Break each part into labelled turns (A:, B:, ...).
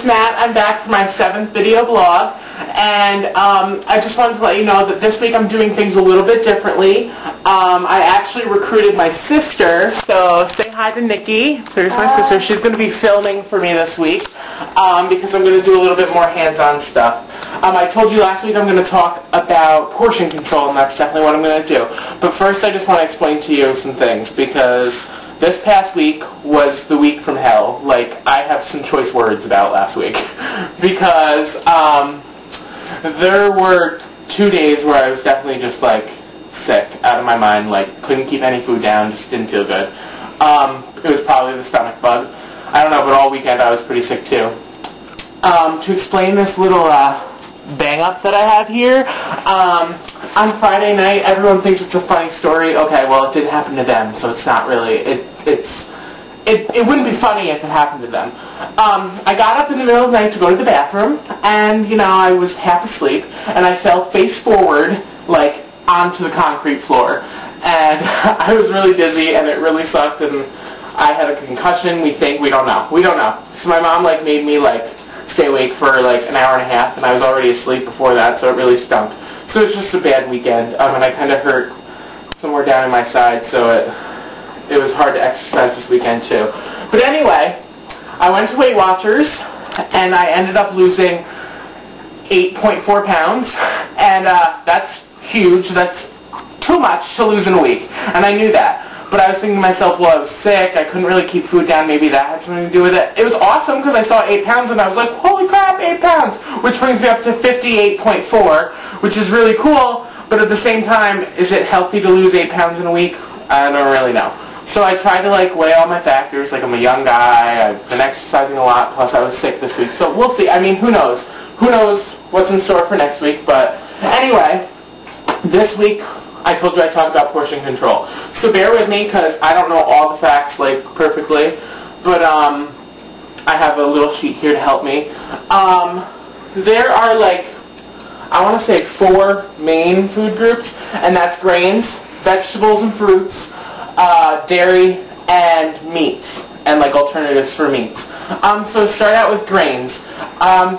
A: it's Matt. I'm back for my 7th video blog, and I just wanted to let you know that this week I'm doing things a little bit differently. I actually recruited my sister, so say hi to Nikki. There's my sister. She's going to be filming for me this week because I'm going to do a little bit more hands-on stuff. I told you last week I'm going to talk about portion control, and that's definitely what I'm going to do. But first I just want to explain to you some things, because this past week was the week from hell. Like, I have some choice words about last week. Because there were 2 days where I was definitely just, like, sick, out of my mind. Like, couldn't keep any food down, just didn't feel good. It was probably the stomach bug. I don't know, but all weekend I was pretty sick, too. To explain this little bang-up that I have here, on Friday night, everyone thinks it's a funny story. Okay, well, it did happen to them, so it's not really, it wouldn't be funny if it happened to them. I got up in the middle of the night to go to the bathroom, and, you know, I was half asleep, and I fell face forward, like, onto the concrete floor. And I was really dizzy, and it really sucked, and I had a concussion, we don't know. So my mom, like, made me, like, stay awake for, like, an hour and a half, and I was already asleep before that, so it really stunk. So it was just a bad weekend, and I kind of hurt somewhere down in my side, so it was hard to exercise this weekend too. But anyway, I went to Weight Watchers, and I ended up losing 8.4 pounds, and that's huge. That's too much to lose in a week, and I knew that. But I was thinking to myself, well, I was sick, I couldn't really keep food down, maybe that had something to do with it. It was awesome because I saw 8 pounds and I was like, holy crap, 8 pounds! Which brings me up to 58.4, which is really cool, but at the same time, is it healthy to lose 8 pounds in a week? I don't really know. So I tried to, like, weigh all my factors, like I'm a young guy, I've been exercising a lot, plus I was sick this week, so we'll see. I mean, who knows? Who knows what's in store for next week, but anyway, this week, I told you I talked about portion control. So bear with me, because I don't know all the facts, like, perfectly. But, I have a little sheet here to help me. There are, like, I want to say 4 main food groups, and that's grains, vegetables and fruits, dairy, and meats, and, like, alternatives for meats. So start out with grains.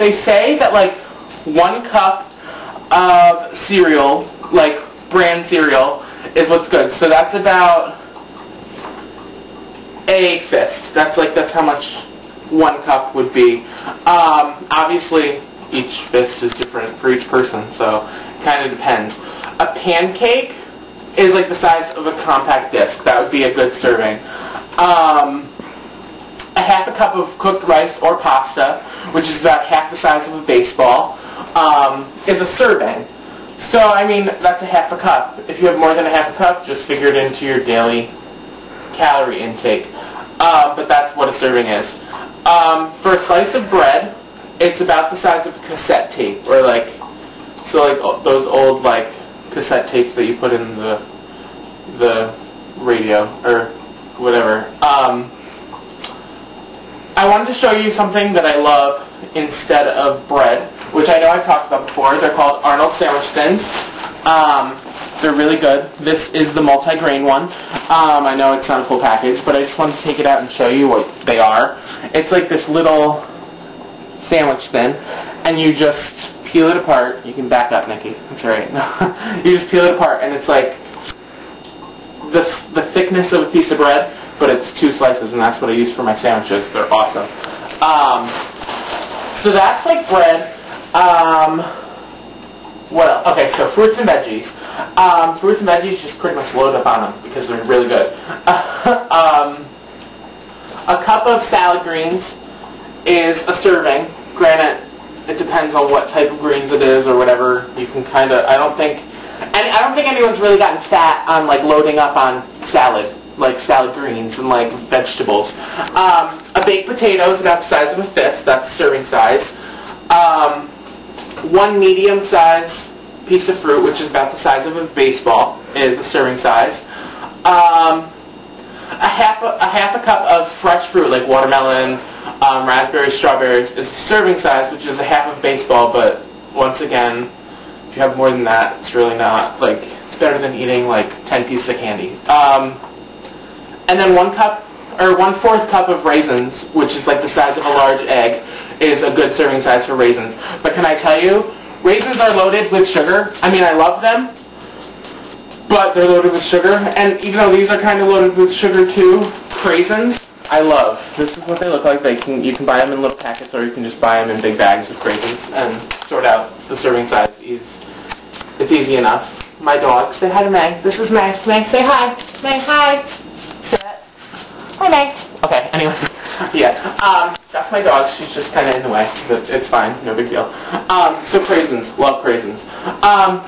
A: They say that, like, 1 cup of cereal, like, brand cereal, is what's good. So that's about a fifth. That's how much 1 cup would be. Obviously, each fifth is different for each person, so it kind of depends. A pancake is like the size of a compact disc. That would be a good serving. A half a cup of cooked rice or pasta, which is about half the size of a baseball, is a serving. So, I mean, that's a half a cup. If you have more than a half a cup, just figure it into your daily calorie intake. But that's what a serving is. For a slice of bread, it's about the size of a cassette tape, or like, so like those old like cassette tapes that you put in the radio or whatever. I wanted to show you something that I love instead of bread, which I know I've talked about before. They're called Arnold sandwich thins. They're really good. This is the multi-grain one. I know it's not a full package, but I just wanted to take it out and show you what they are. It's like this little sandwich thin, and you just peel it apart. You can back up, Nikki. That's right. You just peel it apart, and it's like the thickness of a piece of bread, but it's 2 slices, and that's what I use for my sandwiches. They're awesome. So that's like bread. What else? Okay, so fruits and veggies. Fruits and veggies, just pretty much load up on them because they're really good. A cup of salad greens is a serving. Granted, it depends on what type of greens it is or whatever. You can kind of, I don't think anyone's really gotten fat on like loading up on salad, like salad greens and like vegetables. A baked potato is about the size of a fist. That's serving size. 1 medium-sized piece of fruit, which is about the size of a baseball, is a serving size. A half a cup of fresh fruit, like watermelon, raspberries, strawberries, is a serving size, which is a half of a baseball. But once again, if you have more than that, it's really not, like, it's better than eating like 10 pieces of candy. And then 1 cup or 1/4 cup of raisins, which is like the size of a large egg, is a good serving size for raisins. But can I tell you, raisins are loaded with sugar. I mean, I love them, but they're loaded with sugar. And even though these are kind of loaded with sugar too, craisins, I love. This is what they look like. You can buy them in little packets, or you can just buy them in big bags of craisins and sort out the serving size. It's easy enough. My dog, say hi to Meg. This is Meg. Meg, say hi. Meg, hi. Say that. Hi, Meg. Okay, anyway. Yeah, that's my dog. She's just kind of in the way, but it's fine. No big deal. So craisins. Love craisins.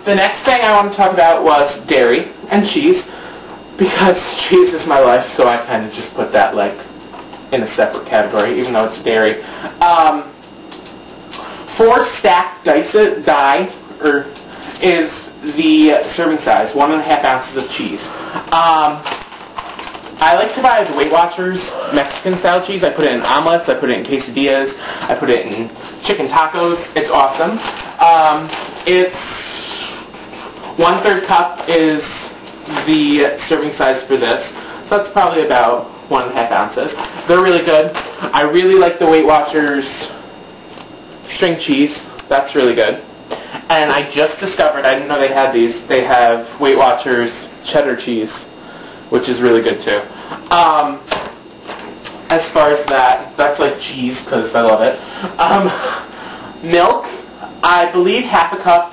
A: The next thing I want to talk about was dairy and cheese, because cheese is my life, so I kind of just put that, like, in a separate category, even though it's dairy. 4 stacked die is the serving size, 1.5 ounces of cheese. I like to buy the Weight Watchers Mexican style cheese. I put it in omelets, I put it in quesadillas, I put it in chicken tacos. It's awesome. It's 1/3 cup is the serving size for this. So that's probably about 1.5 ounces. They're really good. I really like the Weight Watchers string cheese. That's really good. And I just discovered, I didn't know they had these, they have Weight Watchers cheddar cheese, which is really good too. As far as that's like cheese, because I love it. Milk, I believe 1/2 cup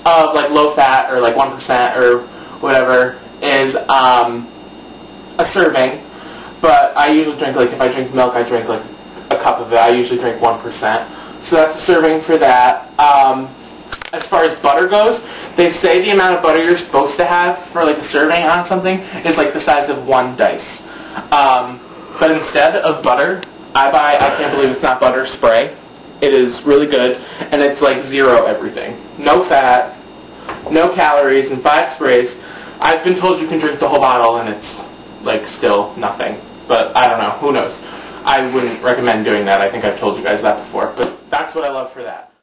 A: of like low fat, or like 1% or whatever, is a serving. But I usually drink, like, if I drink milk, I drink like a cup of it. I usually drink 1%. So that's a serving for that. As far as butter goes, they say the amount of butter you're supposed to have for like a serving on something is like the size of 1 dice. But instead of butter, I can't believe it's not butter, spray. It is really good, and it's like 0 everything. No fat, no calories, and 5 sprays. I've been told you can drink the whole bottle, and it's like still nothing. But I don't know, who knows. I wouldn't recommend doing that. I think I've told you guys that before, but that's what I love for that.